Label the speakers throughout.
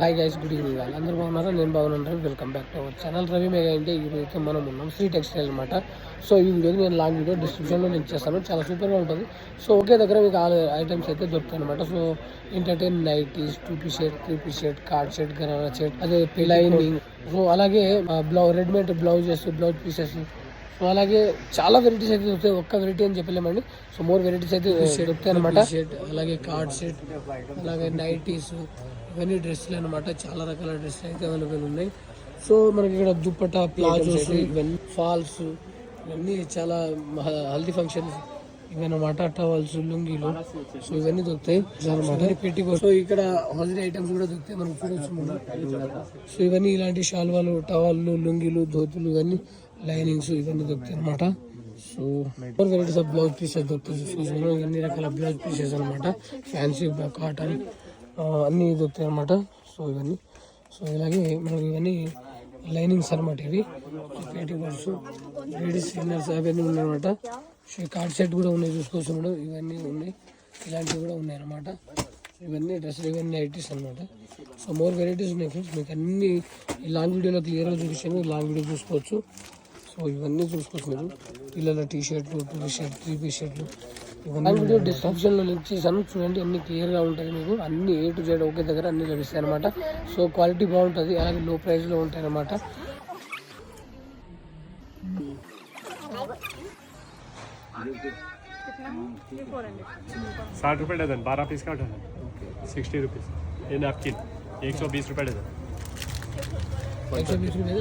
Speaker 1: Hi guys, good evening. అందరూ బాగున్నారా? నేను బాగున్నాను. Welcome back to our channel Ravi mega India. ఈరోజు మనం ఉన్నాం శ్రీ టెక్స్టైల్ అనమాట. సో ఈ వీడియోకి నేను లాంగ్ వీడియో డిస్క్రిప్షన్లో లింక్ చేస్తాను. చాలా సూపర్గా ఉంటుంది. సో ఒకే దగ్గర మీకు ఆల్ ఐటమ్స్ అయితే దొరుకుతాయి అనమాట. సో ఏంటంటే nighties, 2 piece shirt, 3 piece shirt, card shirt, gharara shirt, అదే లైనింగ్, సో అలాగే readymade blouses, blouse pieces, so అలాగే చాలా వెరైటీస్ అయితే దొరుకుతాయి. ఒక్క వెరైటీ అని చెప్పలేమండి. సో మోర్ వెరైటీస్ అయితే దొరుకుతాయి అనమాట. షర్ట్, అలాగే కార్డ్ షర్ట్, అలాగే నైటీస్, ఇవన్నీ డ్రెస్సులు అనమాట. చాలా రకాల డ్రెస్సులు అయితే అవైలబుల్ ఉన్నాయి. సో మనకి ఇక్కడ దుప్పట్టా, ప్లాజోస్, ఇవన్నీ ఫాల్స్, ఇవన్నీ చాలా హల్దీ ఫంక్షన్స్ ఇవన్నమాట. టవల్స్, లుంగీలు, సో ఇవన్నీ దొరుకుతాయి అనమాట. పెట్టి సో ఇక్కడ హాలిడే ఐటమ్స్ కూడా దొరుకుతాయి. మనం చూడొచ్చు. సో ఇవన్నీ ఇలాంటి షాల్వాలు, టవల్లు, లుంగీలు, ధోతులు, ఇవన్నీ లైనింగ్స్, ఇవన్నీ దొరుకుతాయి అనమాట. So four varieties of blouse pieces దొరుకుతాయి. సో ఇవన్నీ రకాల బ్లౌజ్ పీసెస్ అనమాట. ఫ్యాన్సీ, కాటన్, అన్నీ దొరుకుతాయి అనమాట. సో ఇవన్నీ, సో ఇలాగే మనకి ఇవన్నీ లైనింగ్స్ అనమాట. ఇవి పేటీ బర్డ్స్, లేడీస్ ఇన్నర్స్ అవన్నీ ఉన్నాయి అనమాట. సో కార్డ్ సెట్ కూడా ఉన్నాయి, చూసుకోవచ్చు మేడం. ఇవన్నీ ఉన్నాయి, ఇలాంటివి కూడా ఉన్నాయి అనమాట. ఇవన్నీ డ్రెస్సులు, ఇవన్నీ నైటీస్ అనమాట. సో మోర్ వెరైటీస్ ఉన్నాయి ఫ్రెండ్స్. మీకు అన్ని ఈ లాంగ్ వీడియోలో క్లియర్గా చూపించాను. లాంగ్ వీడియో చూసుకోవచ్చు. సో ఇవన్నీ చూసుకోవచ్చు మీరు. పిల్లల టీ షర్ట్లు, 2 పీస్ షర్ట్, 3 పీస్ షర్ట్లు, ఇవన్నీ వీడియో డిస్క్రిప్షన్లో లింక్ చేశాను. చూడండి, అన్ని క్లియర్గా ఉంటాయి. మీకు అన్ని A to Z ఒకే దగ్గర అన్ని లభిస్తాయి అనమాట. సో క్వాలిటీ బాగుంటుంది, అలాగే లో ప్రైస్లో ఉంటాయి అనమాట.
Speaker 2: ₹60 डजन, 12 पीस का डजन, 60 रुपीज़. ये नैपकिन 120 रुपये डजन.
Speaker 1: 120 रुपये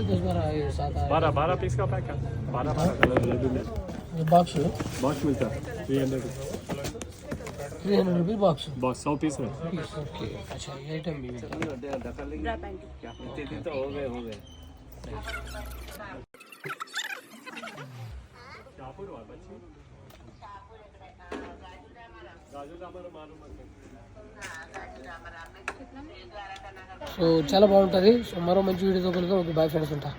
Speaker 2: 12 पीस का पैक है. 12
Speaker 1: బాక్స్
Speaker 2: मिलता है 300
Speaker 1: 300 रुपये బాక్స్.
Speaker 2: 100 पीस में.
Speaker 1: ఓకే, अच्छा ये आइटम भी సో చాలా బాగుంటుంది. సో మరో మంచి వీడియోతో కలుద్దాం. Okay, bye friends. ఉంటా.